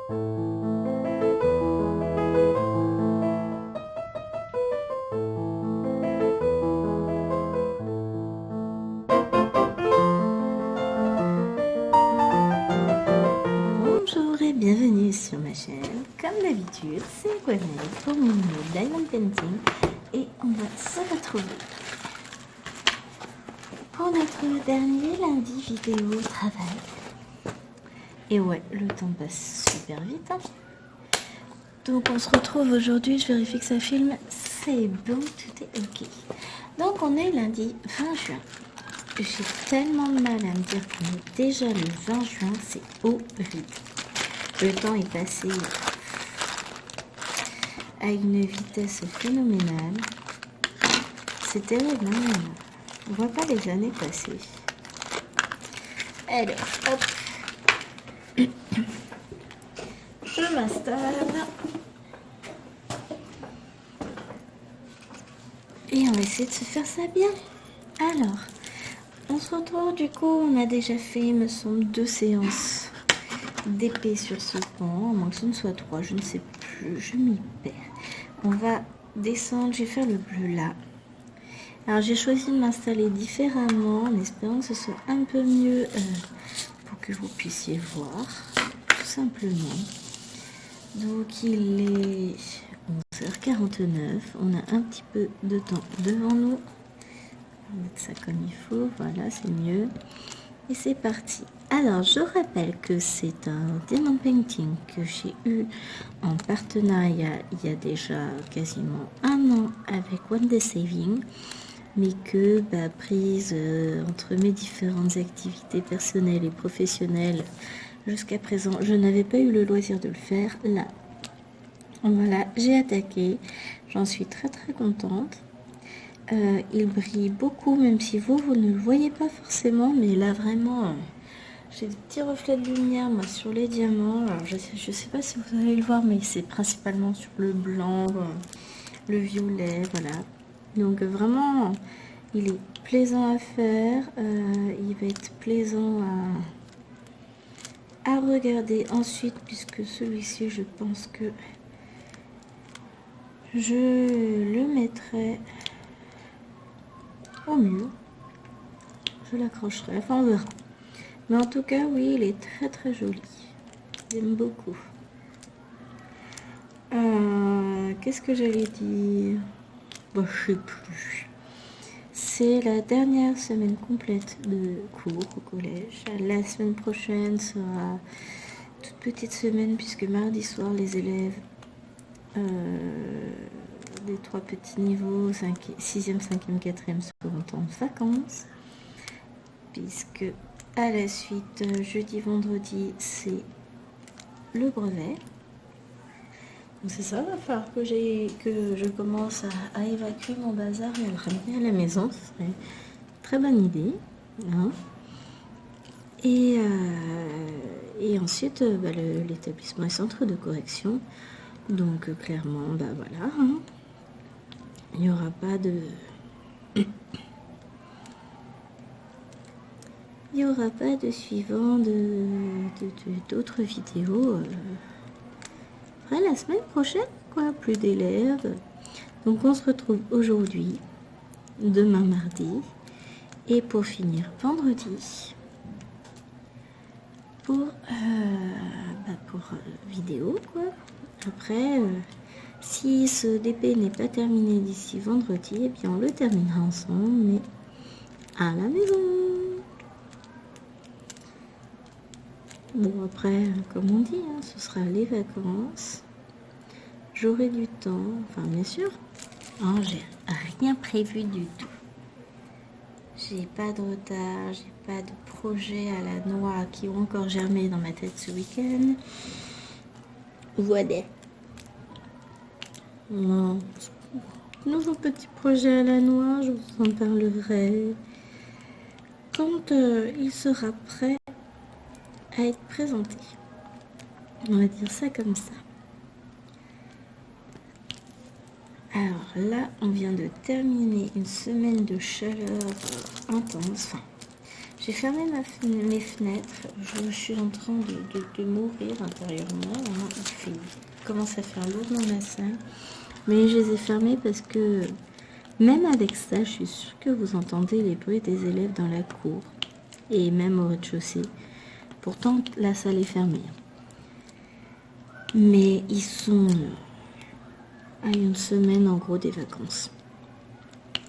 Bonjour et bienvenue sur ma chaîne. Comme d'habitude, c'est Gwenaëlle pour mon Diamond Painting et on va se retrouver pour notre dernier lundi vidéo travail. Et ouais, le temps passe super vite. Donc on se retrouve aujourd'hui, je vérifie que ça filme, c'est bon, tout est ok. Donc on est lundi 20 juin. J'ai tellement de mal à me dire qu'on est déjà le 20 juin, c'est horrible. Le temps est passé à une vitesse phénoménale. C'est terrible, hein? On voit pas les années passer. Alors, hop. Je m'installe. Et on va essayer de se faire ça bien. Alors, on se retrouve, du coup, on a déjà fait, il me semble, 2 séances d'épée sur ce pan, à moins que ce ne soit 3, je ne sais plus, je m'y perds. On va descendre, je vais faire le bleu là. Alors j'ai choisi de m'installer différemment en espérant que ce soit un peu mieux pour que vous puissiez voir, tout simplement. Donc il est 11h49, on a un petit peu de temps devant nous. On va mettre ça comme il faut, voilà, c'est mieux. Et c'est parti. Alors, je rappelle que c'est un diamond painting que j'ai eu en partenariat il y a déjà quasiment 1 an avec One Day Saving, mais que prise entre mes différentes activités personnelles et professionnelles jusqu'à présent, je n'avais pas eu le loisir de le faire. Là, voilà, j'ai attaqué. J'en suis très très contente. Il brille beaucoup, même si vous ne le voyez pas forcément, mais là vraiment j'ai des petits reflets de lumière moi sur les diamants. Alors je sais pas si vous allez le voir, mais c'est principalement sur le blanc, le violet, voilà. Donc vraiment il est plaisant à faire, il va être plaisant à regarder ensuite, puisque celui-ci je pense que je le mettrai au mur, je l'accrocherai, enfin on verra. Mais en tout cas, oui, il est très très joli. J'aime beaucoup. Qu'est-ce que j'allais dire? Bon, je sais plus. C'est la dernière semaine complète de cours au collège. La semaine prochaine sera toute petite semaine, puisque mardi soir, les élèves des 3 petits niveaux, 6e, 5e, 4e, seront en vacances, puisque à la suite, jeudi, vendredi, c'est le brevet. Donc c'est ça, il va falloir que je commence à évacuer mon bazar et à le ramener à la maison. Ce serait une très bonne idée. Hein. Et ensuite, l'établissement est centre de correction. Donc clairement, voilà. Hein. Il n'y aura pas de... Il n'y aura pas de suivant d'autres vidéos après la semaine prochaine, quoi, plus d'élèves. Donc on se retrouve aujourd'hui, demain mardi, et pour finir vendredi, pour vidéo, quoi. Après, si ce DP n'est pas terminé d'ici vendredi, et bien on le terminera ensemble, mais à la maison. Bon, après, comme on dit, hein, ce sera les vacances. J'aurai du temps, enfin bien sûr. Hein, j'ai rien prévu du tout. J'ai pas de retard, j'ai pas de projet à la noix qui ont encore germé dans ma tête ce week-end. Voilà. Non. Nouveau petit projet à la noix, je vous en parlerai quand il sera prêt à être présenté. On va dire ça comme ça. Alors là, on vient de terminer une semaine de chaleur intense. Enfin, J'ai fermé mes fenêtres. Je suis en train de mourir intérieurement. Il commence à faire lourd dans ma salle. Mais je les ai fermées parce que même avec ça, je suis sûre que vous entendez les bruits des élèves dans la cour. Et même au rez-de-chaussée. Pourtant, la salle est fermée. Mais ils sont à une semaine en gros des vacances.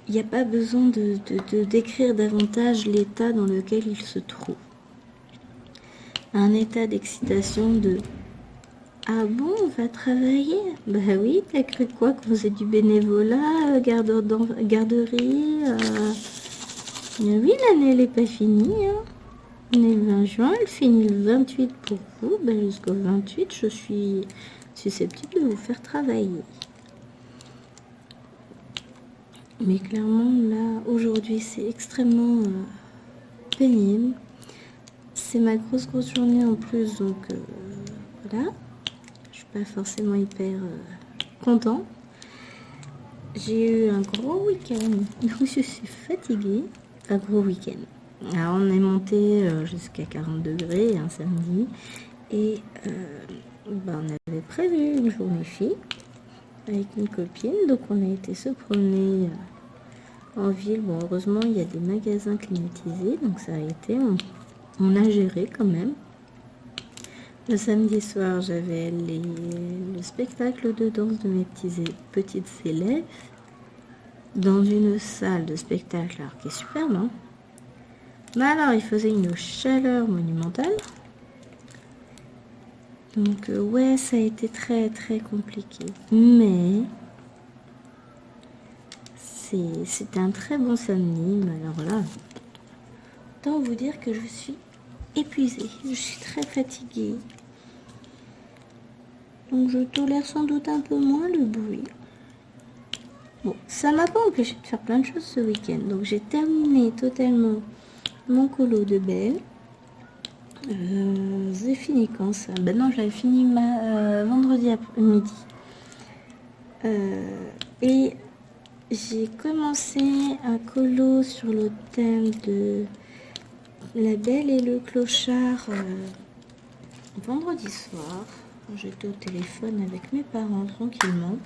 Il n'y a pas besoin de décrire davantage l'état dans lequel ils se trouvent. Un état d'excitation de « Ah bon, on va travailler ?» Bah oui, t'as cru quoi, qu'on faisait du bénévolat, garderie Oui, l'année elle n'est pas finie. Hein. On est le 20 juin, elle finit le 28 pour vous. Bah, jusqu'au 28, je suis susceptible de vous faire travailler. Mais clairement, là, aujourd'hui, c'est extrêmement pénible. C'est ma grosse journée en plus, donc voilà. Je suis pas forcément hyper content. J'ai eu un gros week-end où je suis fatiguée. Un gros week-end. Alors, on est monté jusqu'à 40 degrés un samedi. Et on avait prévu une journée fille avec une copine, donc on a été se promener en ville. Bon, heureusement il y a des magasins climatisés, donc ça a été, on a géré quand même. Le samedi soir, j'avais le spectacle de danse de mes petites élèves dans une salle de spectacle qui est superbe, hein. Mais alors il faisait une chaleur monumentale. Donc ouais, ça a été très très compliqué. Mais c'était un très bon samedi. Mais alors là, autant vous dire que je suis épuisée. Je suis très fatiguée. Donc je tolère sans doute un peu moins le bruit. Bon, ça m'a pas empêché de faire plein de choses ce week-end. Donc j'ai terminé totalement mon colo de Belle. J'ai fini quand ça? Ben non, j'avais fini vendredi après-midi. Et j'ai commencé un colo sur le thème de La Belle et le Clochard vendredi soir. J'étais au téléphone avec mes parents tranquillement.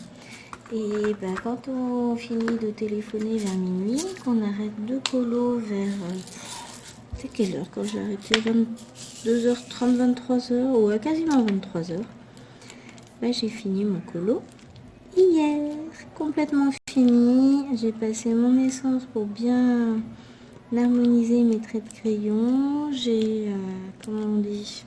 Et ben, quand on finit de téléphoner vers minuit, qu'on arrête de colo vers... c'est quelle heure quand j'ai arrêté? 22h30, 23h, ou quasiment 23h. Ben, j'ai fini mon colo hier, complètement fini. J'ai passé mon essence pour bien harmoniser mes traits de crayon. J'ai, comment on dit,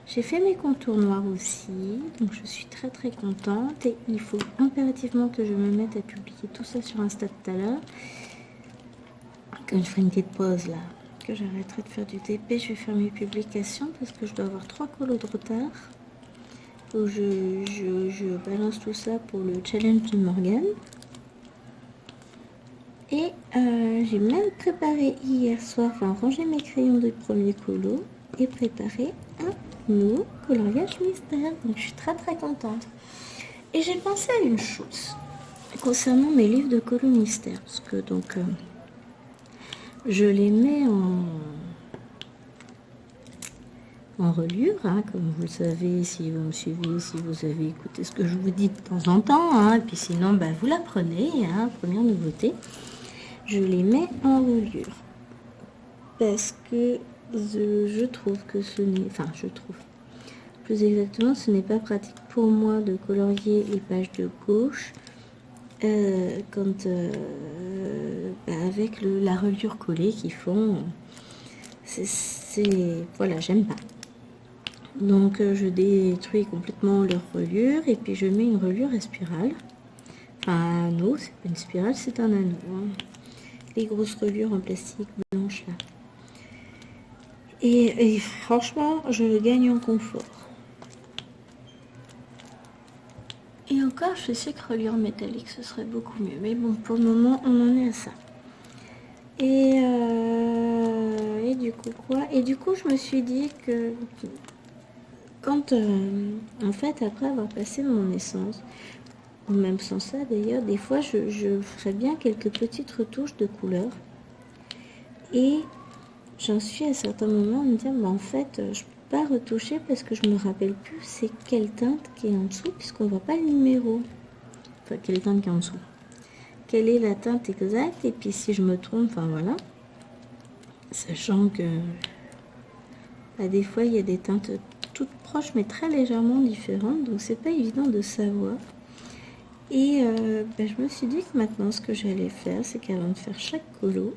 j'ai fait mes contours noirs aussi, donc je suis très très contente. Et il faut impérativement que je me mette à publier tout ça sur Insta tout à l'heure. Quand je ferai une petite pause là, que j'arrêterai de faire du TP, je vais faire mes publications parce que je dois avoir 3 colos de retard. Où je balance tout ça pour le challenge de Morgane. Et j'ai même préparé hier soir, enfin rangé mes crayons de premier colo et préparé un nouveau coloriage mystère. Donc je suis très très contente. Et j'ai pensé à une chose concernant mes livres de colo mystère. Parce que donc je les mets en reliure, hein, comme vous le savez, si vous me suivez, si vous avez écouté ce que je vous dis de temps en temps, hein, et puis sinon, bah, vous l'apprenez, hein, première nouveauté, je les mets en reliure, parce que je trouve que ce n'est, enfin je trouve, plus exactement, ce n'est pas pratique pour moi de colorier les pages de gauche, quand avec la reliure collée qu'ils font, voilà, j'aime pas. Donc je détruis complètement leur reliure et puis je mets une reliure à spirale. Enfin un anneau, c'est pas une spirale, c'est un anneau. Hein. Les grosses reliures en plastique blanche là. Et franchement, je gagne en confort. Et encore, je sais que reliure métallique, ce serait beaucoup mieux. Mais bon, pour le moment, on en est à ça. Et du coup quoi? Et du coup, je me suis dit que quand, en fait, après avoir passé mon essence, ou même sans ça d'ailleurs, des fois, je ferais bien quelques petites retouches de couleurs. Et j'en suis à certains moments à me dire, bah, en fait, je peux pas retoucher parce que je me rappelle plus c'est quelle teinte qui est en dessous, puisqu'on voit pas le numéro. Enfin, quelle teinte qui est en dessous. Quelle est la teinte exacte, et puis si je me trompe, enfin voilà. Sachant que bah, des fois, il y a des teintes toutes proches, mais très légèrement différentes, donc c'est pas évident de savoir. Et bah, je me suis dit que maintenant, ce que j'allais faire, c'est qu'avant de faire chaque colo,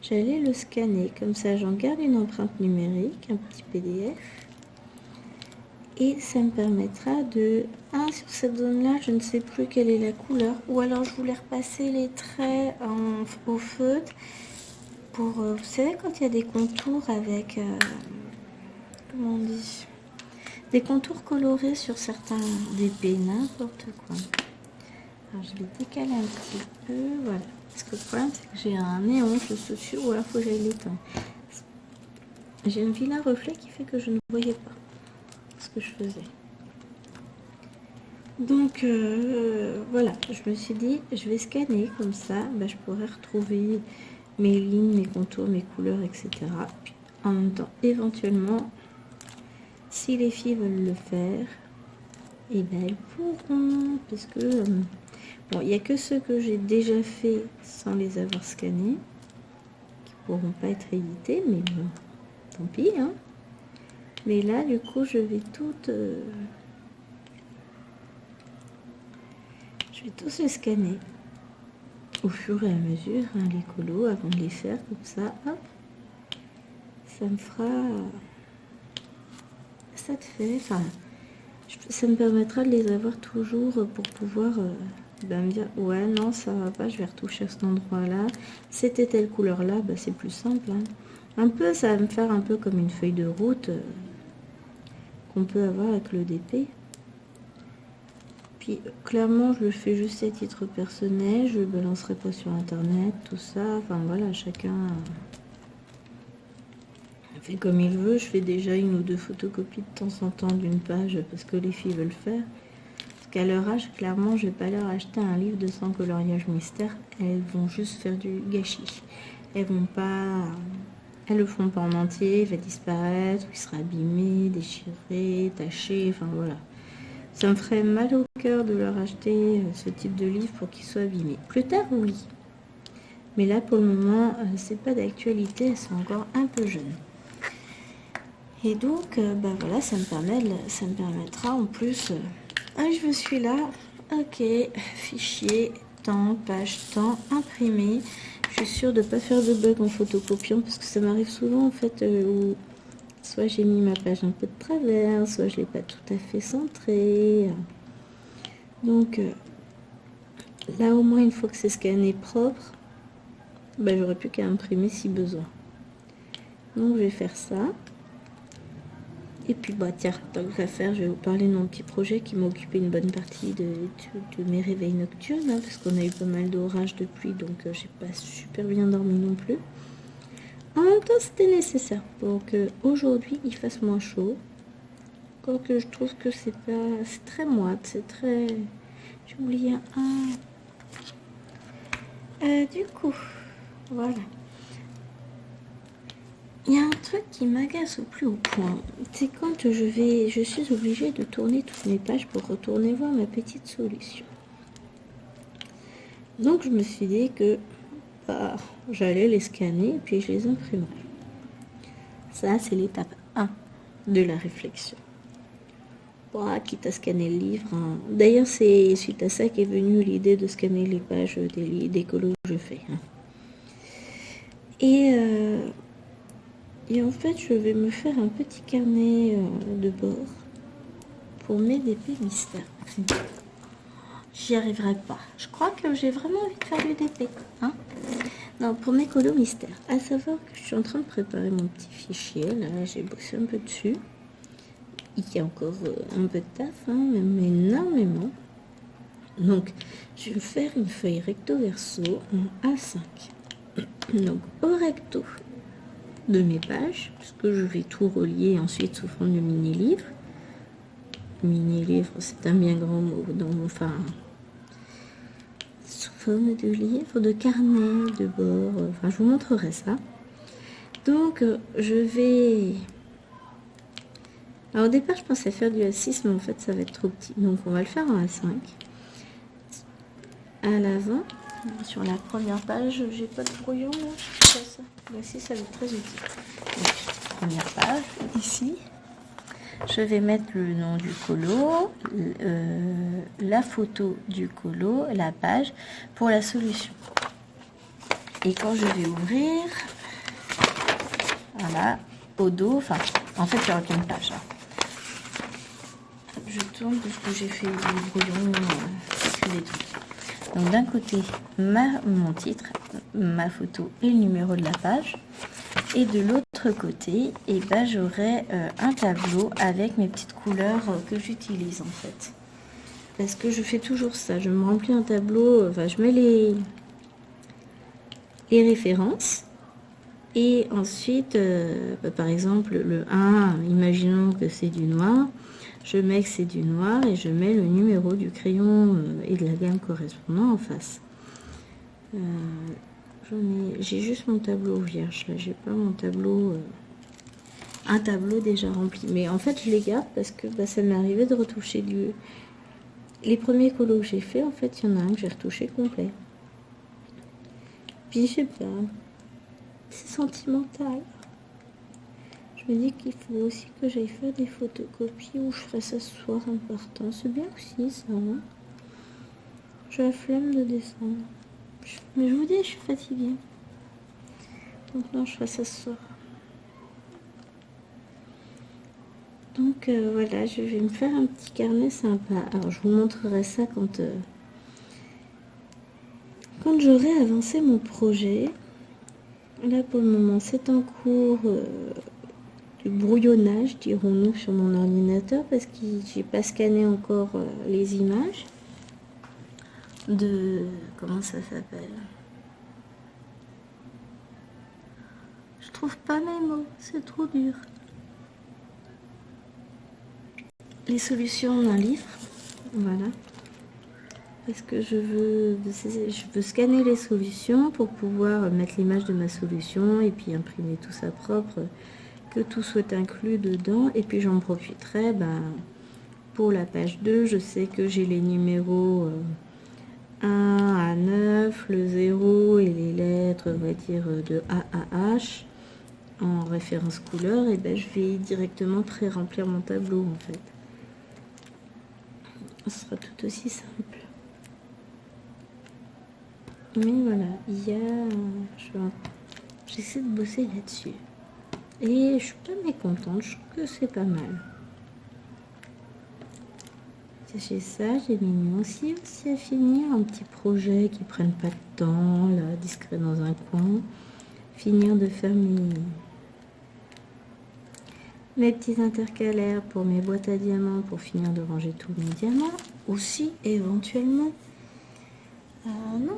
j'allais le scanner. Comme ça, j'en garde une empreinte numérique, un petit PDF. Et ça me permettra de... Ah, sur cette zone-là, je ne sais plus quelle est la couleur. Ou alors, je voulais repasser les traits au feutre. Pour, vous savez, quand il y a des contours avec... comment on dit, des contours colorés sur certains DP, n'importe quoi. Alors, je vais décaler un petit peu, voilà. Parce que le problème, c'est que j'ai un néon juste dessus, ou alors il faut que j'aille l'éteindre. J'ai un vilain reflet qui fait que je ne voyais pas ce que je faisais. Donc, voilà, je me suis dit, je vais scanner, comme ça, bah, je pourrais retrouver mes lignes, mes contours, mes couleurs, etc. Puis, en même temps, éventuellement, si les filles veulent le faire, et ben elles pourront, parce que bon, il n'y a que ceux que j'ai déjà fait sans les avoir scannés qui pourront pas être édités, mais bon, tant pis, hein. Mais là, du coup, je vais toutes, je vais tous les scanner au fur et à mesure, hein, les colos, avant de les faire, comme ça, hop, ça me fera, ça te fait, enfin, ça me permettra de les avoir toujours pour pouvoir me dire, ouais, non, ça va pas, je vais retoucher à cet endroit-là. C'était telle couleur-là, bah, c'est plus simple. Hein. Un peu, ça va me faire un peu comme une feuille de route qu'on peut avoir avec le DP. Puis, clairement, je le fais juste à titre personnel, je le balancerai pas sur Internet, tout ça. Enfin, voilà, chacun fait comme il veut. Je fais déjà une ou deux photocopies de temps en temps d'une page parce que les filles veulent faire. Parce qu'à leur âge, clairement, je vais pas leur acheter un livre de 100 coloriages mystères. Elles vont juste faire du gâchis. Elles vont pas... Elles le font pas en entier, il va disparaître, il sera abîmé, déchiré, taché, enfin voilà. Ça me ferait mal au cœur de leur acheter ce type de livre pour qu'il soit abîmé. Plus tard, oui. Mais là, pour le moment, c'est pas d'actualité, elles sont encore un peu jeunes. Et donc, bah voilà, ça me permettra en plus... ah, je me suis là. Ok, fichier, temps, page, temps, imprimé. Je suis sûre de ne pas faire de bug en photocopiant parce que ça m'arrive souvent en fait où soit j'ai mis ma page un peu de travers, soit je ne l'ai pas tout à fait centrée. Donc là au moins une fois que c'est scanné propre, bah, j'aurai plus qu'à imprimer si besoin. Donc je vais faire ça. Et puis bah tiens, tant que ça faire, je vais vous parler de mon petit projet qui m'a occupé une bonne partie de mes réveils nocturnes, hein, parce qu'on a eu pas mal d'orages de pluie, donc j'ai pas super bien dormi non plus. En même temps, c'était nécessaire pour que aujourd'hui il fasse moins chaud. Quoique je trouve que c'est très moite, c'est très... J'ai oublié un... du coup, voilà. Il y a un truc qui m'agace au plus haut point. C'est quand je suis obligée de tourner toutes mes pages pour retourner voir ma petite solution. Donc je me suis dit que bah, j'allais les scanner et puis je les imprimerai. Ça, c'est l'étape 1 de la réflexion. Bah, quitte à scanner le livre. Hein. D'ailleurs, c'est suite à ça qu'est venue l'idée de scanner les pages des colos que je fais. Hein. Et en fait, je vais me faire un petit carnet de bord pour mes DP mystères. J'y arriverai pas. Je crois que j'ai vraiment envie de faire du DP. Hein, non, pour mes colos mystères. À savoir que je suis en train de préparer mon petit fichier. Là, j'ai bossé un peu dessus. Il y a encore un peu de taf, hein, même énormément. Donc, je vais faire une feuille recto-verso en A5. Donc, au recto de mes pages, puisque je vais tout relier ensuite sous forme de mini-livre. Mini-livre, c'est un bien grand mot, enfin, sous forme de livre, de carnet, de bord, enfin, je vous montrerai ça. Donc, je vais... Alors, au départ, je pensais faire du A6, mais en fait, ça va être trop petit. Donc, on va le faire en A5. À l'avant, sur la première page, j'ai pas de brouillon, là. C'est pas ça. Là-ci, ça va être très utile. Donc, première page, ici. Je vais mettre le nom du colo, la photo du colo, la page pour la solution. Et quand je vais ouvrir, voilà, au dos, enfin, en fait, il n'y aura qu'une page. Là. Je tourne parce que j'ai fait le brouillon, des trucs. Donc d'un côté, mon titre, ma photo et le numéro de la page. Et de l'autre côté, eh ben, j'aurai un tableau avec mes petites couleurs que j'utilise en fait. Parce que je fais toujours ça, je me remplis un tableau, enfin je mets les références. Et ensuite, par exemple, le 1, imaginons que c'est du noir. Je mets que c'est du noir et je mets le numéro du crayon et de la gamme correspondant en face. J'ai juste mon tableau vierge, là, j'ai pas mon tableau, un tableau déjà rempli. Mais en fait, je les garde parce que ça m'est arrivé de retoucher les premiers colos que j'ai fait. En fait, il y en a un que j'ai retouché complet. Puis je sais pas, c'est sentimental. Je me dis qu'il faut aussi que j'aille faire des photocopies ou je ferai ça ce soir en partant. C'est bien aussi ça, hein. J'ai la flemme de descendre. Mais je vous dis, je suis fatiguée. Donc non, je ferai ça ce soir. Donc voilà, je vais me faire un petit carnet sympa. Alors je vous montrerai ça quand j'aurai avancé mon projet. Là pour le moment, c'est en cours du brouillonnage, dirons-nous, sur mon ordinateur parce que j'ai pas scanné encore les images de... Comment ça s'appelle? Je trouve pas mes mots, c'est trop dur. Les solutions d'un livre, voilà. Parce que je veux scanner les solutions pour pouvoir mettre l'image de ma solution et puis imprimer tout ça propre, que tout soit inclus dedans. Et puis j'en profiterai pour la page 2. Je sais que j'ai les numéros 1 à 9, le 0 et les lettres, on va dire, de A à H en référence couleur. Et je vais directement pré-remplir mon tableau en fait. Ce sera tout aussi simple. Mais voilà, j'essaie de bosser là-dessus. Et je suis pas mécontente, je trouve que c'est pas mal. J'ai ça, j'ai mes nuances aussi à finir. Un petit projet qui prenne pas de temps, là, discret dans un coin. Finir de faire mes petits intercalaires pour mes boîtes à diamants, pour finir de ranger tous mes diamants. Aussi, éventuellement. Non,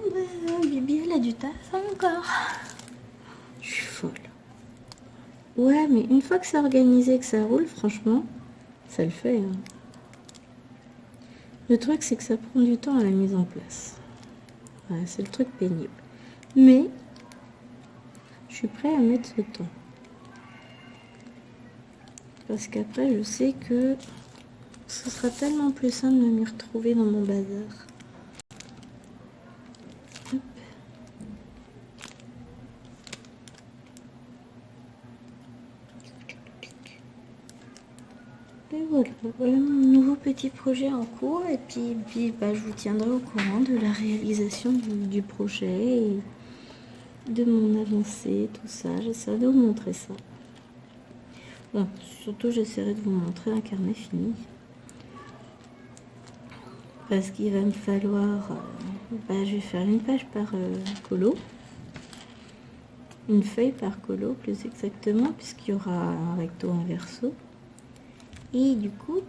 Bibi, elle a du taf encore. Je suis folle. Ouais, mais une fois que c'est organisé, que ça roule, franchement, ça le fait. Hein. Le truc, c'est que ça prend du temps à la mise en place. Ouais, c'est le truc pénible. Mais, je suis prête à mettre ce temps. Parce qu'après, je sais que ce sera tellement plus simple de m'y retrouver dans mon bazar. Et voilà mon nouveau petit projet en cours. Et puis je vous tiendrai au courant de la réalisation du projet et de mon avancée, tout ça. J'essaierai de vous montrer ça. Bon, surtout j'essaierai de vous montrer un carnet fini. Parce qu'il va me falloir... je vais faire une page par colo. Une feuille par colo, plus exactement, puisqu'il y aura un recto, un verso. Et du coup,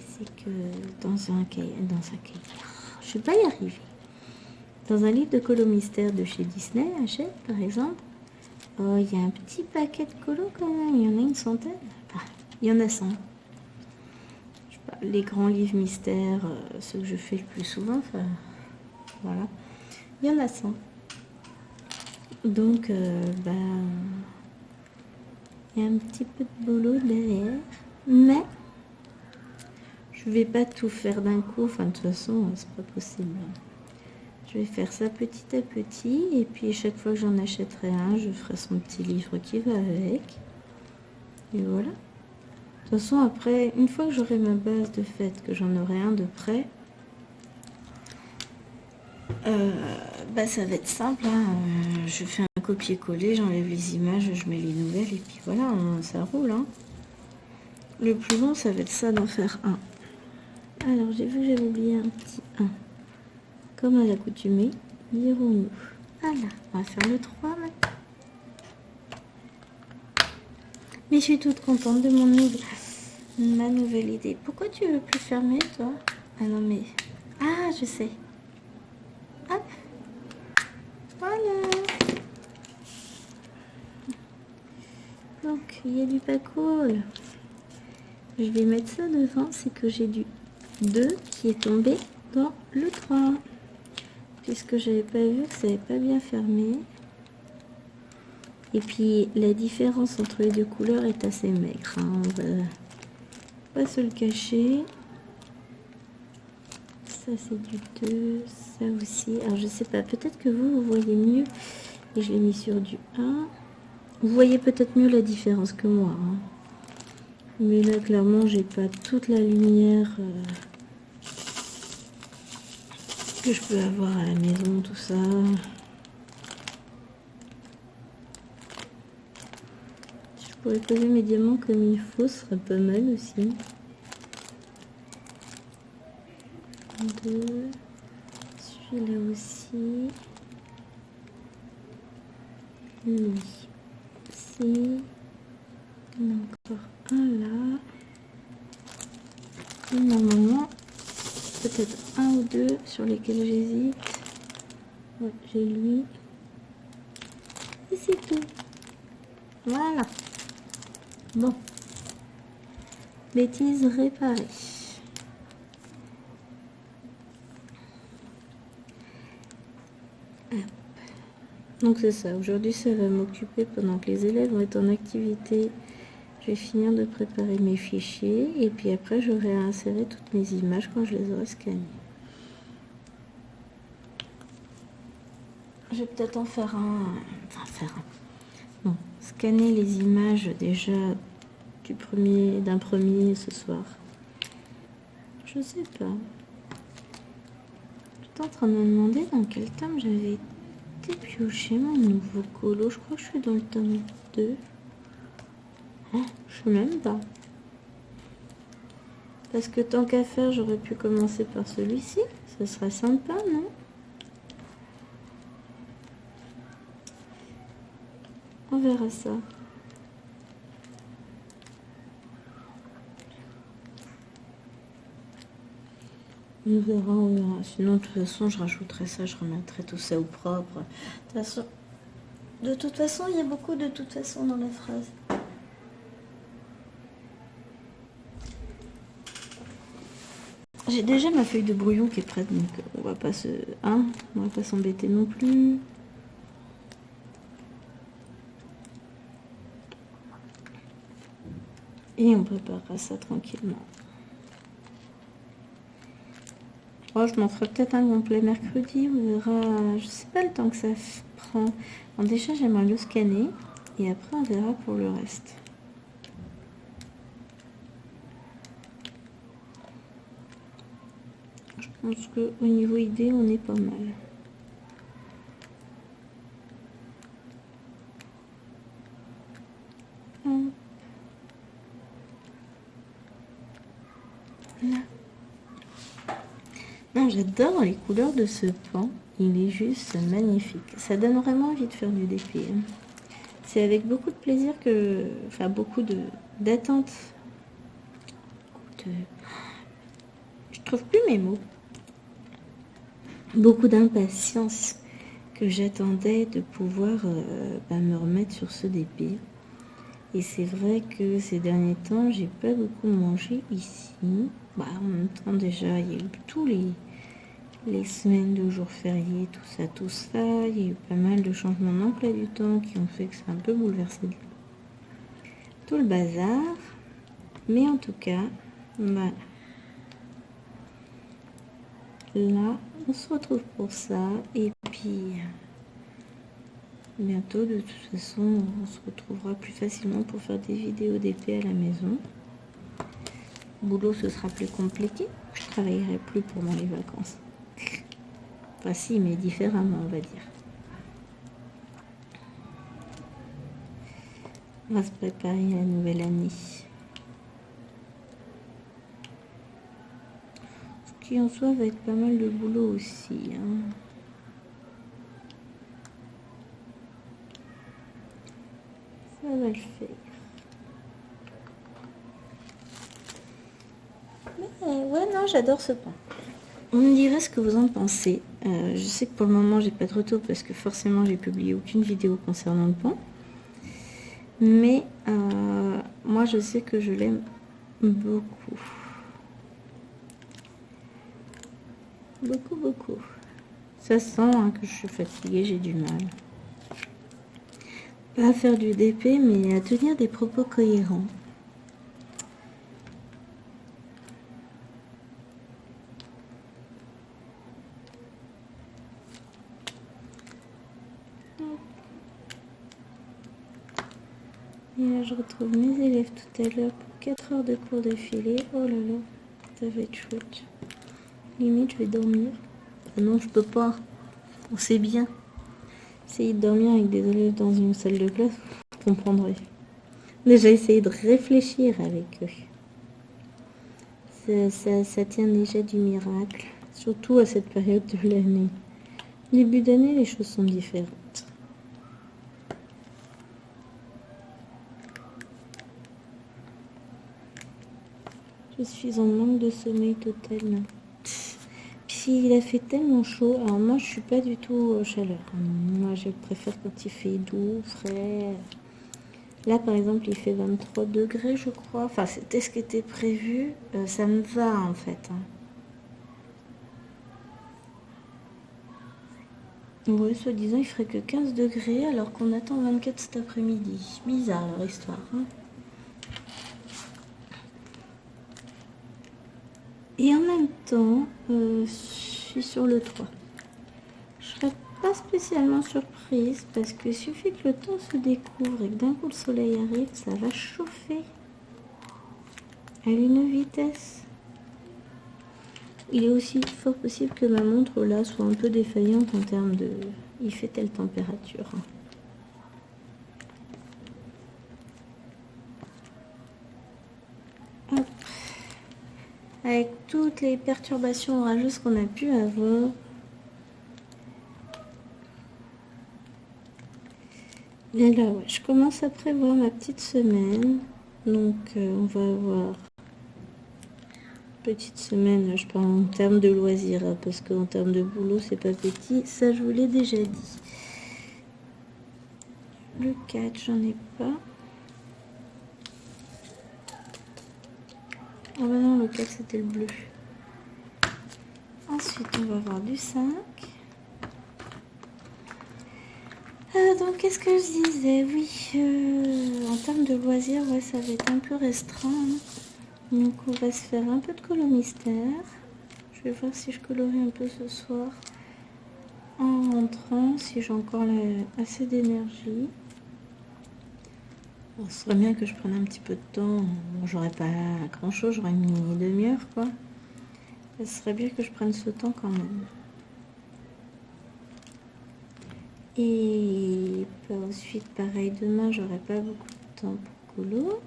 c'est que dans un cahier, je vais pas y arriver. Dans un livre de colo mystère de chez Disney, Hachette par exemple, il y a un petit paquet de colos quand même, il y en a une centaine. Enfin, il y en a 100. Je sais pas, les grands livres mystères, ceux que je fais le plus souvent, enfin, voilà. Il y en a 100. Donc, Il y a un petit peu de boulot derrière, mais je vais pas tout faire d'un coup. Enfin, de toute façon, c'est pas possible. Je vais faire ça petit à petit, et puis chaque fois que j'en achèterai un, je ferai son petit livre qui va avec. Et voilà. De toute façon, après, une fois que j'aurai ma base de fait, que j'en aurai un de près, bah ça va être simple. Hein. Je fais un copier-coller, j'enlève les images, je mets les nouvelles, et puis voilà, ça roule. Hein. Le plus long, ça va être ça d'en faire un. Alors, j'ai vu que j'avais oublié un petit 1. Comme à l'accoutumée, dirons-nous. Voilà, on va faire le 3 maintenant. Mais je suis toute contente de ma nouvelle idée. Pourquoi tu veux plus fermer, toi? Ah non, mais... Ah, je sais. Hop. Voilà. Donc, il y a du pas cool. Je vais mettre ça devant, c'est que j'ai du 2 qui est tombé dans le 3. Puisque j'avais pas vu que ça n'avait pas bien fermé. Et puis, la différence entre les deux couleurs est assez maigre. Hein. On va pas se le cacher. Ça, c'est du 2. Ça aussi. Alors, je sais pas. Peut-être que vous voyez mieux. Et je l'ai mis sur du 1. Vous voyez peut-être mieux la différence que moi. Hein. Mais là, clairement, j'ai pas toute la lumière que je peux avoir à la maison, tout ça. Si je pourrais poser mes diamants comme il faut, ce serait pas mal aussi. 2. Celui-là aussi. Lui aussi. Il y en a encore un là. Et normalement, peut-être un ou deux sur lesquels j'hésite. Ouais, j'ai lui. Et c'est tout. Voilà. Bon. Bêtise réparée. Hop. Donc c'est ça. Aujourd'hui, ça va m'occuper pendant que les élèves vont être en activité. Je vais finir de préparer mes fichiers. Et puis après, j'aurai à insérer toutes mes images quand je les aurai scannées. Je vais peut-être en faire un... Enfin, faire un... Non, scanner les images déjà d'un premier ce soir. Je sais pas. J'étais en train de me demander dans quel tome j'avais été pioché mon nouveau colo. Je crois que je suis dans le tome 2. Oh, je sais même pas. Parce que tant qu'à faire, j'aurais pu commencer par celui-ci. Ce serait sympa, non? On verra ça. On verra, on verra. Sinon, de toute façon, je rajouterai ça, je remettrai tout ça au propre. De toute façon, il y a beaucoup de toute façon dans la phrase. J'ai déjà ma feuille de brouillon qui est prête, donc on va pas on va pas s'embêter non plus. Et on préparera ça tranquillement. Oh, je m'en ferai peut-être un complet mercredi, on verra. Je sais pas le temps que ça prend. Alors déjà, j'aimerais le scanner et après on verra pour le reste. Je pense qu'au niveau idée, on est pas mal. Là. Non, j'adore les couleurs de ce pan. Il est juste magnifique. Ça donne vraiment envie de faire du DP. C'est avec beaucoup de plaisir que... Enfin, beaucoup d'attente. Je trouve plus mes mots. Beaucoup d'impatience que j'attendais de pouvoir me remettre sur ce DP. Et c'est vrai que ces derniers temps, j'ai pas beaucoup mangé ici. En même temps, déjà, il y a eu tous les semaines de jours fériés, tout ça. Il y a eu pas mal de changements d'emploi du temps qui ont fait que c'est un peu bouleversé. tout le bazar. Mais en tout cas, bah, là, on se retrouve pour ça. Et puis, bientôt, de toute façon, on se retrouvera plus facilement pour faire des vidéos d'épée à la maison. Boulot, ce sera plus compliqué. Je travaillerai plus pendant les vacances. Enfin, si, mais différemment, on va dire. On va se préparer à la nouvelle année. Ce qui en soi va être pas mal de boulot aussi. Hein. Ça va le faire. Ouais, non, j'adore ce pain. On me dirait ce que vous en pensez. Je sais que pour le moment, j'ai pas de retour parce que forcément, j'ai publié aucune vidéo concernant le pain. Mais moi, je sais que je l'aime beaucoup. Beaucoup, beaucoup. Ça sent hein, que je suis fatiguée, j'ai du mal. Pas à faire du DP, mais à tenir des propos cohérents. Et là, je retrouve mes élèves tout à l'heure pour 4 heures de cours d'affilée. Oh là là, ça va être chouette. Limite, je vais dormir. Ah non, je peux pas. On sait bien. Essayer de dormir avec des élèves dans une salle de classe, vous comprendrez. Déjà, essayer de réfléchir avec eux. Ça tient déjà du miracle. Surtout à cette période de l'année. Début d'année, les choses sont différentes. Je suis en manque de sommeil total. Puis il a fait tellement chaud. Alors moi je suis pas du tout chaleur. Moi je préfère quand il fait doux, frais. Là par exemple il fait 23 degrés je crois. Enfin c'était ce qui était prévu. Ça me va en fait. Ouais, soi-disant il ferait que 15 degrés alors qu'on attend 24 cet après-midi. Bizarre leur histoire. Hein. Et en même temps, je suis sur le toit. Je serais pas spécialement surprise parce qu'il suffit que le temps se découvre et que d'un coup le soleil arrive, ça va chauffer à une vitesse. Il est aussi fort possible que ma montre là soit un peu défaillante en termes de... Il fait telle température. Hop. Avec toutes les perturbations orageuses qu'on a pu avoir. Et là, ouais, je commence à prévoir ma petite semaine. Donc, on va avoir petite semaine, je parle en termes de loisirs, hein, parce qu'en termes de boulot, c'est pas petit. Ça, je vous l'ai déjà dit. Le 4, j'en ai pas. Ah bah non, le 4 c'était le bleu. Ensuite, on va avoir du 5. Donc, qu'est-ce que je disais? Oui, en termes de loisirs, ouais, ça va être un peu restreint. Hein. Donc, on va se faire un peu de colo mystère. Je vais voir si je colorie un peu ce soir. En rentrant, si j'ai encore assez d'énergie. Bon, ce serait bien que je prenne un petit peu de temps. Bon, j'aurais pas grand chose, j'aurais une demi-heure quoi. Ce serait bien que je prenne ce temps quand même. Et ensuite, pareil, demain, j'aurai pas beaucoup de temps pour colo.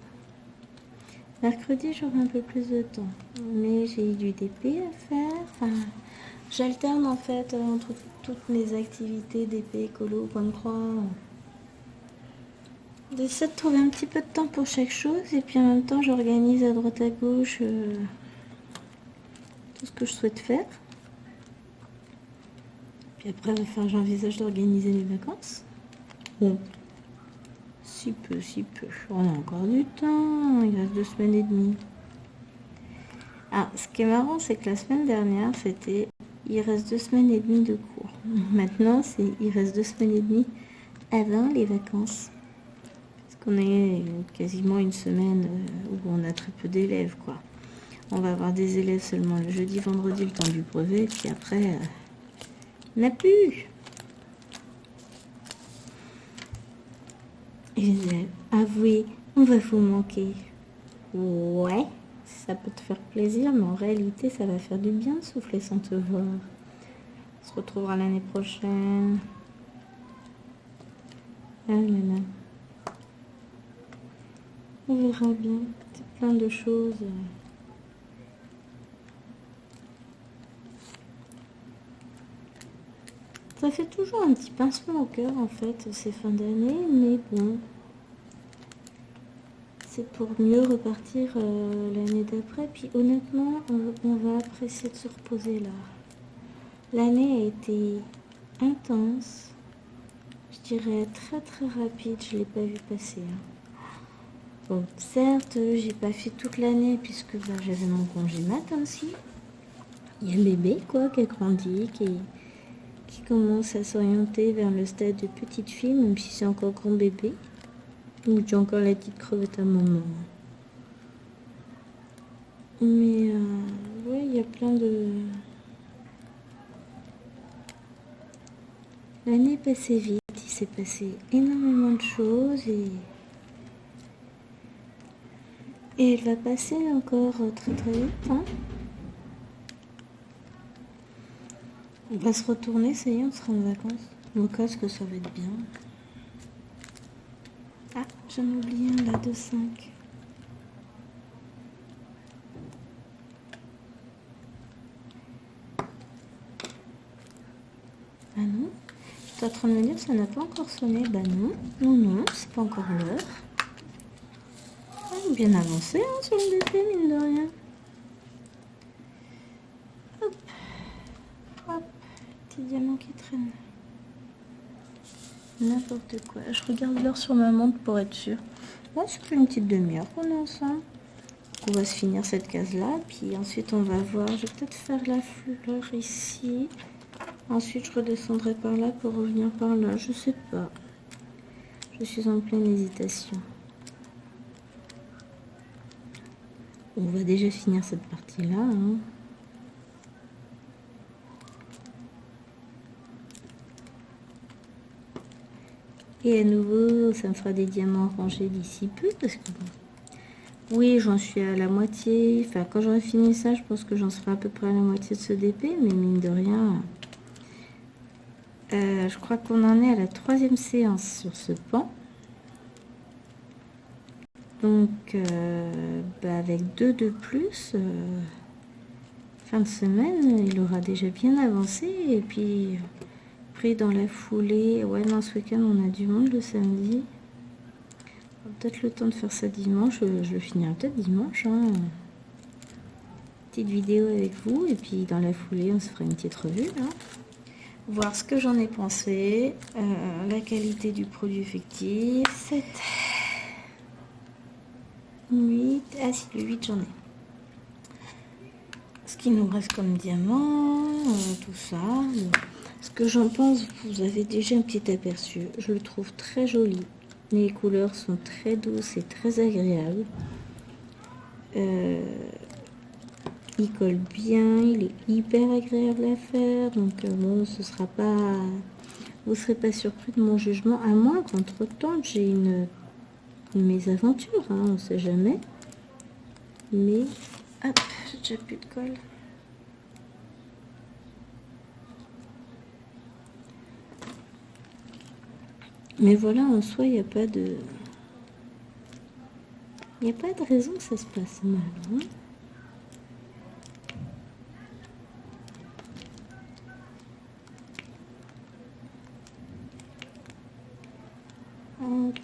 Mercredi, j'aurai un peu plus de temps. Mais j'ai du DP à faire. Enfin, j'alterne en fait entre toutes mes activités DP, colo, point de croix. J'essaie de trouver un petit peu de temps pour chaque chose. Et puis en même temps, j'organise à droite à gauche tout ce que je souhaite faire. Puis après, enfin, j'envisage d'organiser mes vacances. Bon, si peu, si peu. On a encore du temps. Il reste 2 semaines et demie. Ah, ce qui est marrant, c'est que la semaine dernière, c'était il reste 2 semaines et demie de cours. Maintenant, c'est il reste 2 semaines et demie avant les vacances. Parce qu'on ait quasiment une semaine où on a très peu d'élèves, quoi. On va avoir des élèves seulement le jeudi, vendredi, le temps du brevet, puis après, on n'a plus. Et avouez, on va vous manquer. Ouais, ça peut te faire plaisir, mais en réalité, ça va faire du bien de souffler sans te voir. On se retrouvera l'année prochaine. Ah là là. On verra bien. C'est plein de choses. Ça fait toujours un petit pincement au cœur, en fait, ces fins d'année, mais bon. C'est pour mieux repartir l'année d'après. Puis honnêtement, on va apprécier de se reposer là. L'année a été intense. Je dirais très très rapide. Je ne l'ai pas vu passer. Bon, certes, j'ai pas fait toute l'année puisque j'avais mon congé mat aussi. Il y a le bébé quoi qui a grandi, qui commence à s'orienter vers le stade de petite fille, même si c'est encore grand bébé. Ou j'ai encore la petite crevette à maman. Mais ouais, il y a plein de... L'année est passée vite, il s'est passé énormément de choses et elle va passer encore très très vite. Hein. On va se retourner, ça y est, on sera en vacances. Mon casque, que ça va être bien. Ah, j'en ai oublié un là de 5. Ah non, j'étais en train de me dire ça n'a pas encore sonné. Bah non, c'est pas encore l'heure. Ah, bien avancé hein, sur le BP, mine de rien. Hop, hop, petit diamant qui traîne. N'importe quoi. Je regarde l'heure sur ma montre pour être sûre. Là, c'est plus une petite demi-heure qu'on est ensemble. On va se finir cette case-là. Puis ensuite, on va voir. Je vais peut-être faire la fleur ici. Ensuite, je redescendrai par là pour revenir par là. Je sais pas. Je suis en pleine hésitation. On va déjà finir cette partie-là. Hein. Et à nouveau, ça me fera des diamants rangés d'ici peu. Parce que bon, oui, j'en suis à la moitié. Enfin, quand j'aurai fini ça, je pense que j'en serai à peu près à la moitié de ce DP. Mais mine de rien, je crois qu'on en est à la 3e séance sur ce pan. Donc, avec 2 de plus, fin de semaine, il aura déjà bien avancé. Et puis, après, dans la foulée, ouais, non, ce week-end, on a du monde le samedi. Peut-être le temps de faire ça dimanche. Je le finirai peut-être dimanche. Hein. Petite vidéo avec vous. Et puis, dans la foulée, on se fera une petite revue. Hein. Voir ce que j'en ai pensé. La qualité du produit effectif. 7... 8, ah si, le 8 j'en ai. Ce qui nous reste comme diamant, tout ça. Ce que j'en pense, vous avez déjà un petit aperçu. Je le trouve très joli. Les couleurs sont très douces et très agréables. Il colle bien, il est hyper agréable à faire. Donc bon, ce sera pas... Vous serez pas surpris de mon jugement, à moins qu'entre-temps j'ai une mésaventure, hein, on sait jamais. Mais, hop, j'ai déjà plus de colle. Mais voilà, en soi, il n'y a pas de... Il n'y a pas de raison que ça se passe mal. Hein. Hop.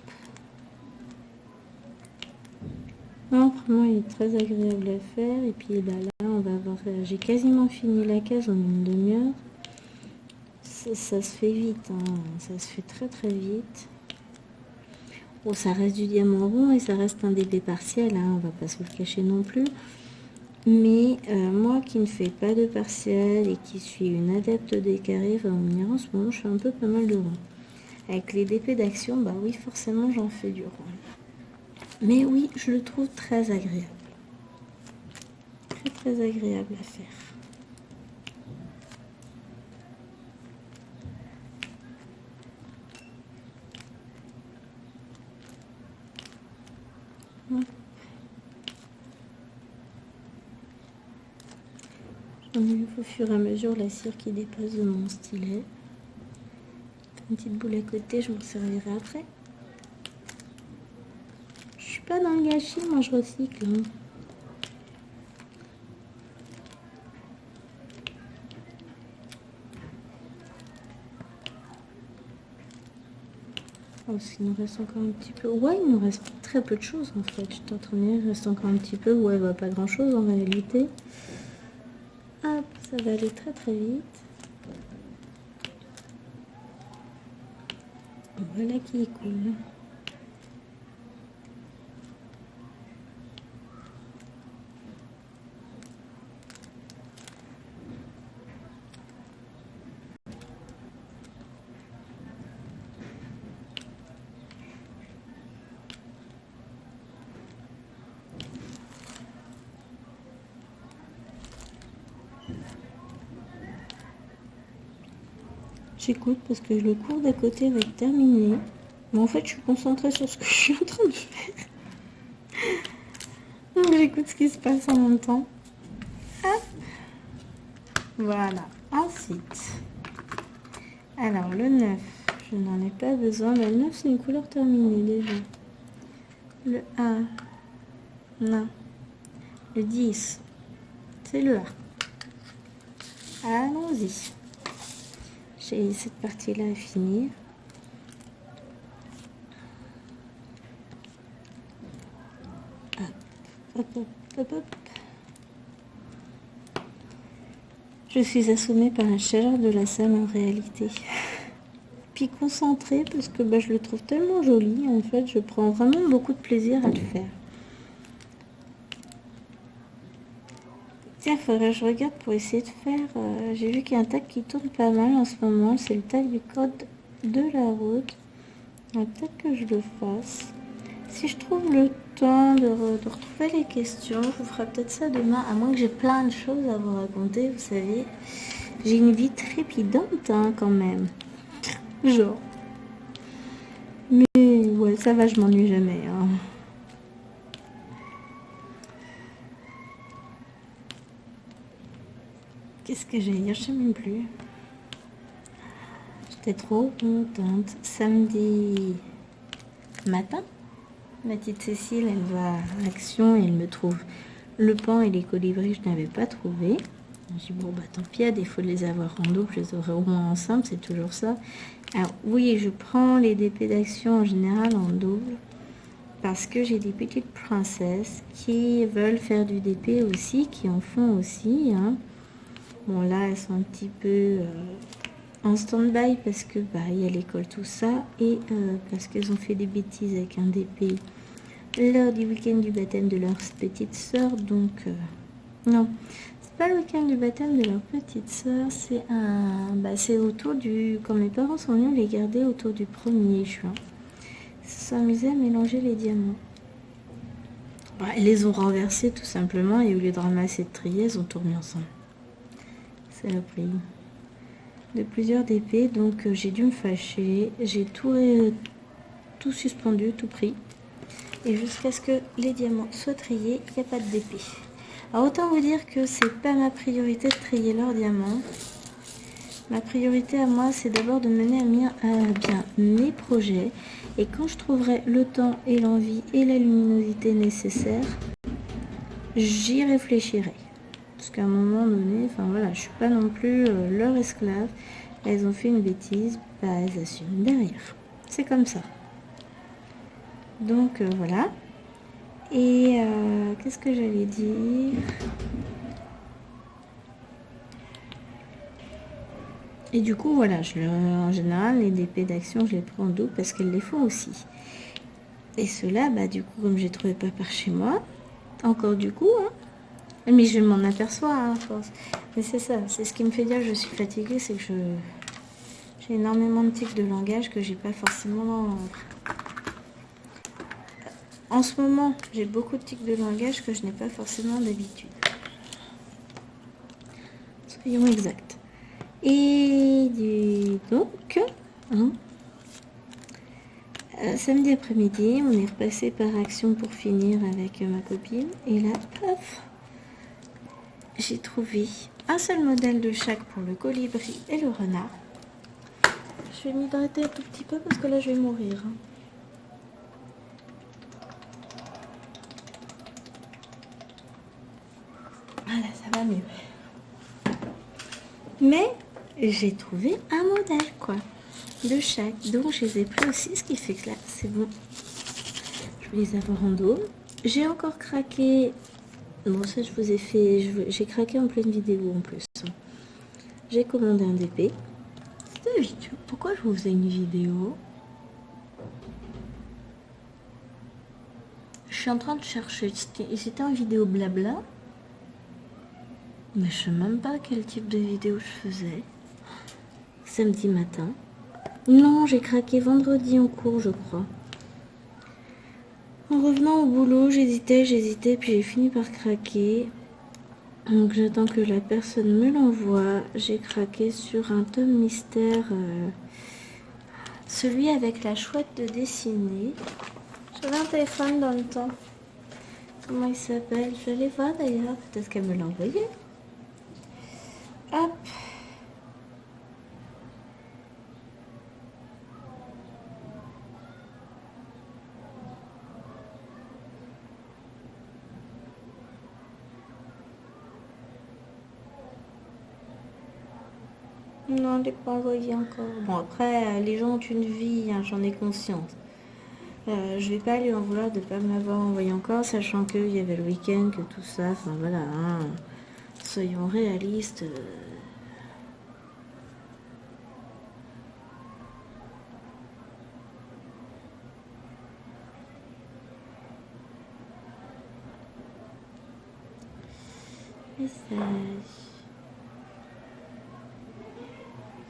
Non, vraiment, il est très agréable à faire. Et puis bah, là, on va avoir... J'ai quasiment fini la case en une demi-heure. Ça se fait vite. Hein. Ça se fait très très vite. Bon, ça reste du diamant rond et ça reste un DB partiel. Hein. On va pas se le cacher non plus. Mais moi qui ne fais pas de partiel et qui suis une adepte des carrés, enfin, on me dira, en ce moment, je fais un peu pas mal de rond. Avec les DP d'action, bah oui, forcément, j'en fais du rond. Mais oui, je le trouve très agréable. Très, très agréable à faire. J'enlève au fur et à mesure la cire qui dépasse de mon stylet. Une petite boule à côté, je m'en servirai après. Je suis pas dans le gâchis, moi je recycle. Hein. Oh, il nous reste encore un petit peu. Ouais, il nous reste très peu de choses en fait. Je suis en train de dire, il reste encore un petit peu. Ouais, bah, pas grand chose en réalité. Hop, ça va aller très très vite. Voilà qui est cool. J'écoute parce que le cours d'à côté va être terminé. Mais en fait, je suis concentrée sur ce que je suis en train de faire. Donc, j'écoute ce qui se passe en même temps. Hop. Voilà. Ensuite, alors le 9, je n'en ai pas besoin. Le 9, c'est une couleur terminée déjà. Le 1, non. Le 10, c'est le A. Allons-y. J'ai cette partie-là à finir. Hop, hop, hop, hop. Je suis assommée par la chaleur de la salle en réalité. Puis concentrée parce que bah, je le trouve tellement joli. En fait, je prends vraiment beaucoup de plaisir à le faire. Tiens, il faudrait que je regarde pour essayer de faire... j'ai vu qu'il y a un tag qui tourne pas mal en ce moment. C'est le tag du code de la route. Peut-être que je le fasse. Si je trouve le temps de retrouver les questions, je vous ferai peut-être ça demain. À moins que j'ai plein de choses à vous raconter, vous savez. J'ai une vie trépidante hein, quand même. Genre. Mais ouais, ça va, je m'ennuie jamais. Hein. Qu'est-ce que j'ai dire? Je sais même plus. J'étais trop contente. Samedi matin, ma petite Cécile, elle va à Action et elle me trouve le pan et les colibris, je n'avais pas trouvé. J'ai dit, bon, bah tant pis, à défaut de les avoir en double, je les aurai au moins ensemble, c'est toujours ça. Alors, oui, je prends les DP d'Action en général en double parce que j'ai des petites princesses qui veulent faire du DP aussi, qui en font aussi. Hein. Bon, là, elles sont un petit peu en stand-by parce que bah, y a l'école, tout ça, et parce qu'elles ont fait des bêtises avec un DP lors du week-end du baptême de leur petite sœur. Donc, non, c'est pas le week-end du baptême de leur petite sœur, c'est c'est autour du... Quand mes parents sont venus les garder autour du 1er juin. Ils se sont amusés à mélanger les diamants. Bah, ils les ont renversés tout simplement et au lieu de ramasser de trier, ils ont tout remis ensemble. C'est le prix de plusieurs DP, donc j'ai dû me fâcher. J'ai tout suspendu, tout pris. Et jusqu'à ce que les diamants soient triés, il n'y a pas de DP. Alors autant vous dire que c'est pas ma priorité de trier leurs diamants. Ma priorité à moi, c'est d'abord de mener à bien mes projets. Et quand je trouverai le temps et l'envie et la luminosité nécessaire, j'y réfléchirai. Parce qu'à un moment donné, enfin voilà, je suis pas non plus leur esclave. Elles ont fait une bêtise, bah elles assument derrière. C'est comme ça. Donc voilà. Et qu'est-ce que j'allais dire? Et du coup, voilà, en général, les DP d'action, je les prends en double parce qu'elles les font aussi. Et ceux-là, bah du coup, comme j'ai trouvé pas par chez moi, encore du coup, hein, mais je m'en aperçois hein, à force. Mais c'est ça, c'est ce qui me fait dire que je suis fatiguée, c'est que J'ai énormément de tics de langage que j'ai pas forcément... En ce moment, j'ai beaucoup de tics de langage que je n'ai pas forcément d'habitude. Soyons exacts. Et donc, hein, samedi après-midi, on est repassé par Action pour finir avec ma copine. Et là, paf, j'ai trouvé un seul modèle de chaque pour le colibri et le renard. Je vais m'hydrater un tout petit peu parce que là, je vais mourir. Voilà, ça va mieux. Mais j'ai trouvé un modèle, quoi, de chaque. Donc, je les ai pris aussi, ce qui fait que là, c'est bon. Je vais les avoir en dôme. J'ai encore craqué. Bon, ça, je vous ai fait... J'ai craqué en pleine vidéo, en plus. J'ai commandé un DP. Pourquoi je vous faisais une vidéo? Je suis en train de chercher. C'était en vidéo blabla. Mais je sais même pas quel type de vidéo je faisais. Samedi matin. Non, j'ai craqué vendredi en cours, je crois. En revenant au boulot, j'hésitais, puis j'ai fini par craquer. Donc j'attends que la personne me l'envoie. J'ai craqué sur un tome mystère. Celui avec la chouette de dessiner. J'avais un téléphone dans le temps. Comment il s'appelle? Je vais aller voir d'ailleurs. Peut-être qu'elle me l'a envoyé. Hop. Non, je ne l'ai pas envoyé encore. Bon, après, les gens ont une vie, hein, j'en ai conscience. Je vais pas lui en vouloir de ne pas m'avoir envoyé encore, sachant qu'il y avait le week-end, que tout ça, enfin voilà, hein, soyons réalistes. Message.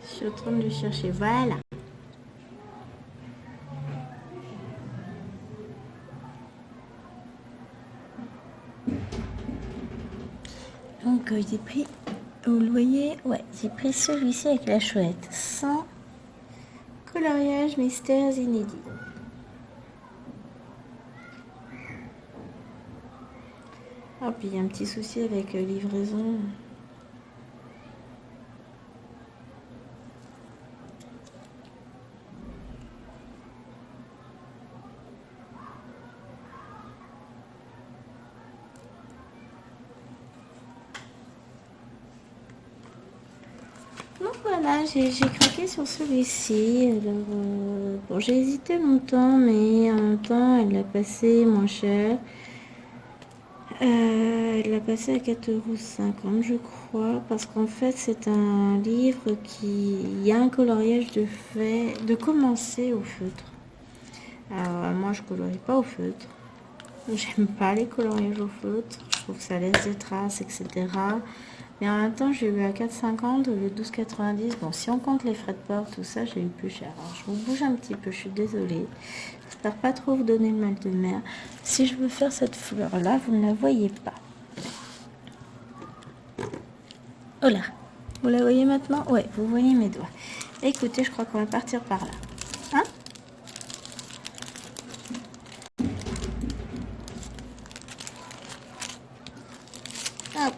Je suis en train de le chercher, voilà. Donc j'ai pris, vous le voyez, ouais, j'ai pris celui-ci avec la chouette, sans coloriage mystères inédits. Ah, puis il y a un petit souci avec livraison. Donc voilà, j'ai craqué sur celui-ci. Bon, j'ai hésité longtemps, mais en même temps, elle l'a passé moins cher. Elle l'a passé à 4,50 € je crois, parce qu'en fait c'est un livre qui... Il y a un coloriage de commencer au feutre. Alors moi je colorie pas au feutre. J'aime pas les coloriages au feutre. Je trouve que ça laisse des traces, etc. Mais en même temps j'ai eu à 4,50 € au lieu de 12,90 €. Bon, si on compte les frais de port, tout ça, j'ai eu plus cher. Alors je vous bouge un petit peu, je suis désolée. J'espère pas trop vous donner le mal de mer. Si je veux faire cette fleur là, vous ne la voyez pas. Oh là, vous la voyez maintenant? Ouais, vous voyez mes doigts. Écoutez, je crois qu'on va partir par là. Hein? Hop.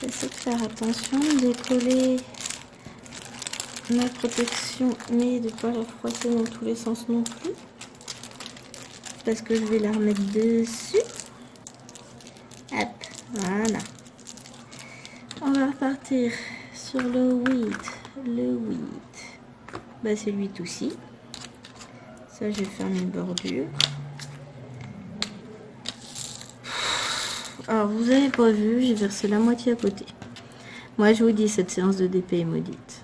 J'essaie de faire attention, de coller ma protection, mais de ne pas la froisser dans tous les sens non plus. Parce que je vais la remettre dessus. Hop, voilà. On va repartir sur le 8. Le 8. Bah, c'est le 8 aussi. Ça, je vais faire mes bordures. Alors, vous avez pas vu, j'ai versé la moitié à côté. Moi, je vous dis, cette séance de DP est maudite.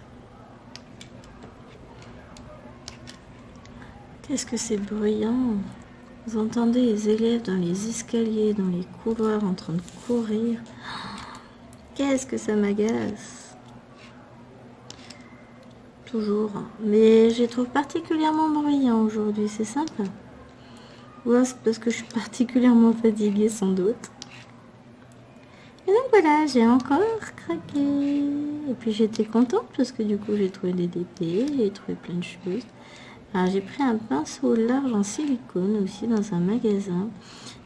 Qu'est-ce que c'est bruyant! Vous entendez les élèves dans les escaliers, dans les couloirs, en train de courir. Qu'est-ce que ça m'agace. Toujours. Mais je les trouve particulièrement bruyants aujourd'hui, c'est sympa. Ouais, c'est parce que je suis particulièrement fatiguée sans doute. Et donc voilà, j'ai encore craqué. Et puis j'étais contente parce que du coup j'ai trouvé des DP, j'ai trouvé plein de choses. Alors j'ai pris un pinceau large en silicone aussi dans un magasin.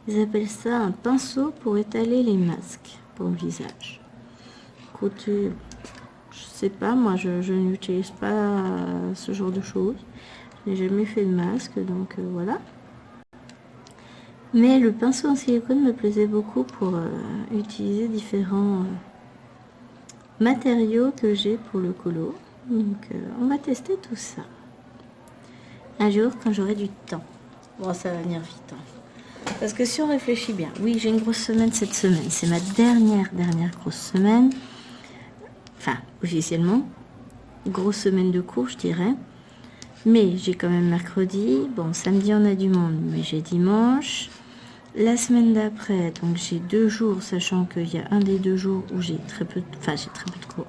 Ils appellent ça un pinceau pour étaler les masques pour le visage. Écoute, je sais pas, moi je n'utilise pas ce genre de choses. Je n'ai jamais fait de masque, donc voilà. Mais le pinceau en silicone me plaisait beaucoup pour utiliser différents matériaux que j'ai pour le colo. Donc on va tester tout ça. Un jour quand j'aurai du temps. Bon, ça va venir vite. Hein. Parce que si on réfléchit bien, oui, j'ai une grosse semaine cette semaine. C'est ma dernière grosse semaine. Enfin, officiellement. Grosse semaine de cours, je dirais. Mais j'ai quand même mercredi. Bon, samedi, on a du monde. Mais j'ai dimanche. La semaine d'après, donc j'ai 2 jours, sachant qu'il y a un des 2 jours où j'ai très peu de cours.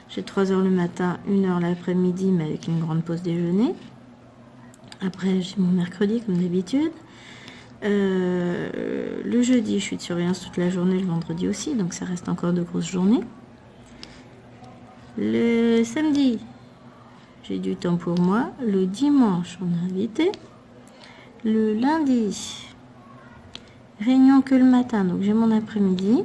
J'ai 3 heures le matin, 1 heure l'après-midi, mais avec une grande pause déjeuner. Après, j'ai mon mercredi, comme d'habitude. Le jeudi, je suis de surveillance toute la journée, le vendredi aussi, donc ça reste encore de grosses journées. Le samedi, j'ai du temps pour moi. Le dimanche, on est invité. Le lundi, réunion que le matin, donc j'ai mon après-midi.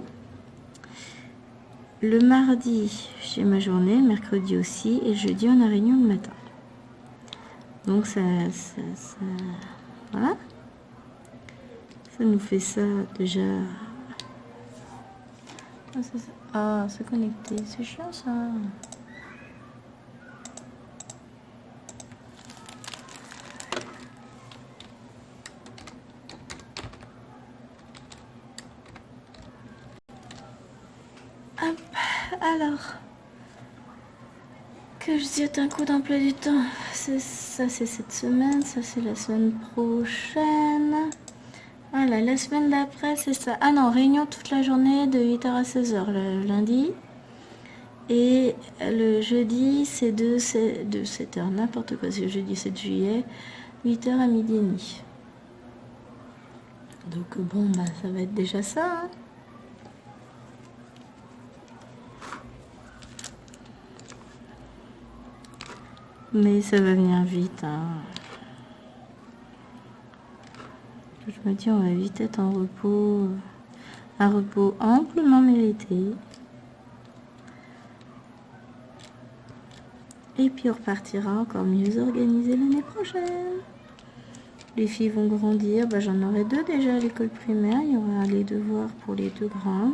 Le mardi, j'ai ma journée, le mercredi aussi, et le jeudi, on a réunion le matin. Donc ça voilà. Ça nous fait ça déjà. Ah, c'est connecté, c'est chiant ça. Hop, alors que je jette un coup d'emploi du temps. Ça, c'est cette semaine, ça, c'est la semaine prochaine. Voilà, la semaine d'après, c'est ça. Ah non, réunion toute la journée de 8h à 16h le lundi. Et le jeudi, c'est de 7h, n'importe quoi. C'est le jeudi 7 juillet, 8h à midi et demi. Donc bon, bah, ça va être déjà ça. Hein. Mais ça va venir vite. Hein. Je me dis, on va vite être en repos. Un repos amplement mérité. Et puis on repartira encore mieux organisé l'année prochaine. Les filles vont grandir. Bah, j'en aurai 2 déjà à l'école primaire. Il y aura les devoirs pour les 2 grandes.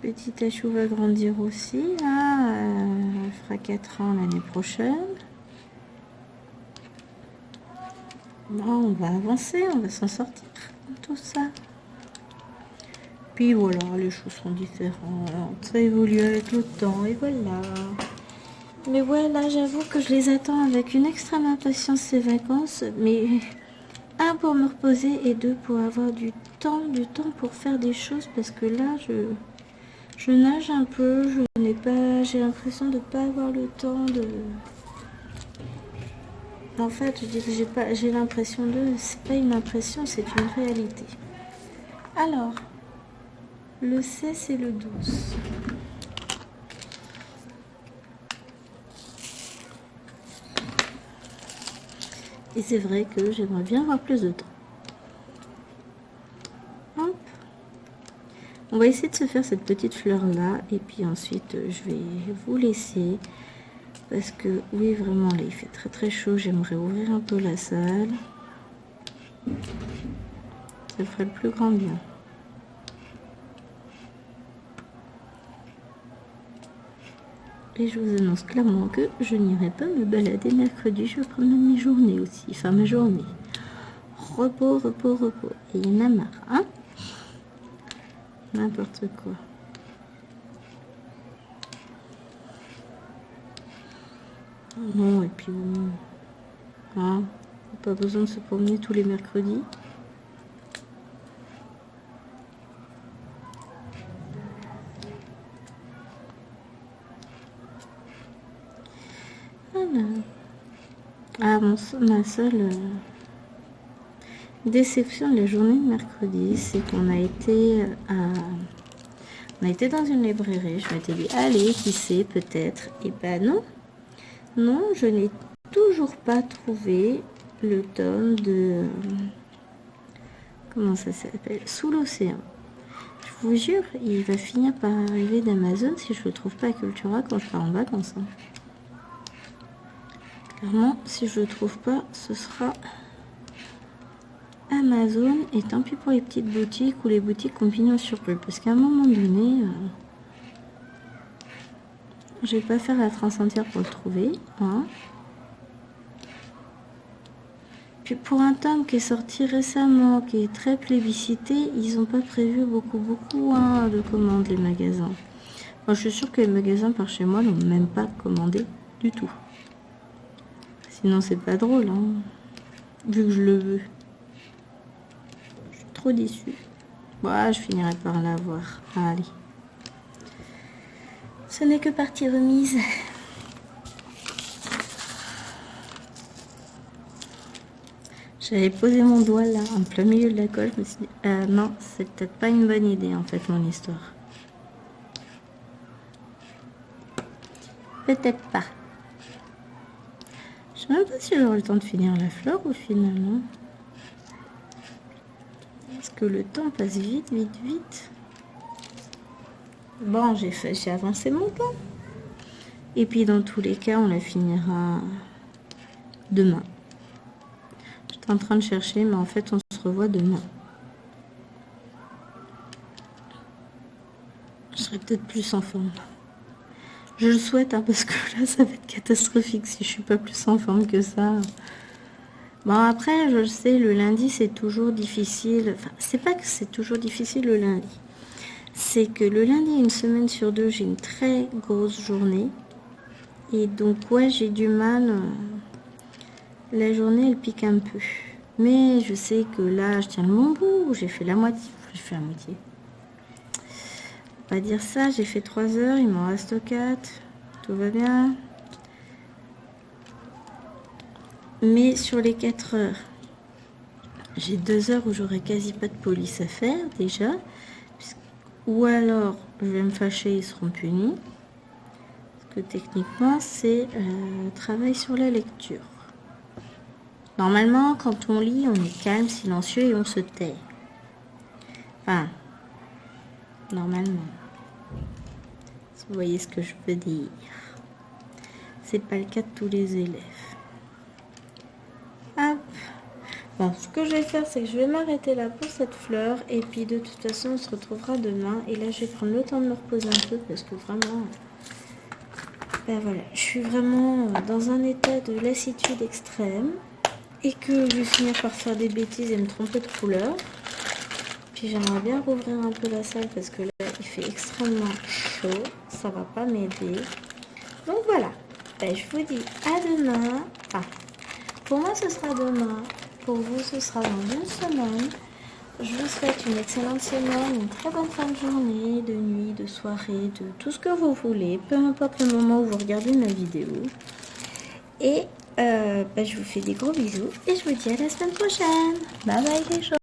Petite Achou va grandir aussi. Là. Elle fera 4 ans l'année prochaine. Bon, on va avancer, on va s'en sortir. Tout ça. Puis voilà, les choses sont différentes. Ça évolue avec le temps et voilà. Mais ouais, là, j'avoue que je les attends avec une extrême impatience ces vacances. Mais 1 pour me reposer et 2 pour avoir du temps pour faire des choses. Parce que là, je nage un peu. J'ai l'impression de ne pas avoir le temps de... En fait, je dis que j'ai l'impression de... C'est pas une impression, c'est une réalité. Alors, le 16 et le 12. Et c'est vrai que j'aimerais bien avoir plus de temps. Hop. On va essayer de se faire cette petite fleur là. Et puis ensuite, je vais vous laisser. Parce que, oui, vraiment, là, il fait très très chaud. J'aimerais ouvrir un peu la salle. Ça ferait le plus grand bien. Et je vous annonce clairement que je n'irai pas me balader mercredi. Je vais prendre ma mi-journée aussi. Enfin, ma journée. Repos, repos, repos. Et il y en a marre, hein? N'importe quoi. Non, et puis bon. Hein, pas besoin de se promener tous les mercredis. ma seule déception de la journée de mercredi, c'est qu'on a été dans une librairie. Je m'étais dit, allez, qui sait, peut-être. Et ben non. Non, je n'ai toujours pas trouvé le tome de... Comment ça s'appelle? Sous l'océan. Je vous jure, il va finir par arriver d'Amazon si je ne le trouve pas à Cultura quand je pars en vacances. Clairement, si je le trouve pas, ce sera Amazon. Et tant pis pour les petites boutiques ou les boutiques en pignon sur rue. Parce qu'à un moment donné, je vais pas faire la trace entière pour le trouver. Hein. Puis pour un tome qui est sorti récemment, qui est très plébiscité, ils n'ont pas prévu beaucoup de commandes, les magasins. Moi, je suis sûre que les magasins par chez moi n'ont même pas commandé du tout. Sinon, c'est pas drôle, hein, vu que je le veux. Je suis trop déçue. Bon, je finirai par l'avoir. Allez. Ce n'est que partie remise. J'avais posé mon doigt là, en plein milieu de la colle. Je me suis dit, non, c'est peut-être pas une bonne idée en fait, mon histoire. Peut-être pas. Je sais même pas si j'aurai le temps de finir la fleur au final, non? Parce que le temps passe vite. Bon, j'ai avancé mon temps. Et puis dans tous les cas, on la finira demain. J'étais en train de chercher, mais en fait, on se revoit demain. Je serai peut-être plus en forme. Je le souhaite, hein, parce que là, ça va être catastrophique si je suis pas plus en forme que ça. Bon, après, je le sais, le lundi, c'est toujours difficile. Enfin, c'est pas que c'est toujours difficile le lundi. C'est que le lundi, une semaine sur deux, j'ai une très grosse journée. Et donc, ouais, j'ai du mal. La journée, elle pique un peu. Mais je sais que là, je tiens le bon bout. J'ai fait la moitié. J'ai fait la moitié. On va dire ça. J'ai fait 3 heures. Il m'en reste 4. Tout va bien. Mais sur les 4 heures, j'ai 2 heures où j'aurai quasi pas de police à faire déjà. Ou alors, je vais me fâcher, ils seront punis. Parce que techniquement, c'est travail sur la lecture. Normalement, quand on lit, on est calme, silencieux et on se tait. Enfin, normalement. Si vous voyez ce que je veux dire. C'est pas le cas de tous les élèves. Hop. Bon, ce que je vais faire, c'est que je vais m'arrêter là pour cette fleur. Et puis, de toute façon, on se retrouvera demain. Et là, je vais prendre le temps de me reposer un peu parce que vraiment... Ben voilà, je suis vraiment dans un état de lassitude extrême. Et que je vais finir par faire des bêtises et me tromper de couleur. Puis j'aimerais bien rouvrir un peu la salle parce que là il fait extrêmement chaud. Ça va pas m'aider. Donc voilà. Ben, je vous dis à demain. Enfin, pour moi ce sera demain. Pour vous ce sera dans une semaine. Je vous souhaite une excellente semaine, une très bonne fin de journée, de nuit, de soirée, de tout ce que vous voulez. Peu importe le moment où vous regardez ma vidéo. Et je vous fais des gros bisous et je vous dis à la semaine prochaine. Bye bye les gens.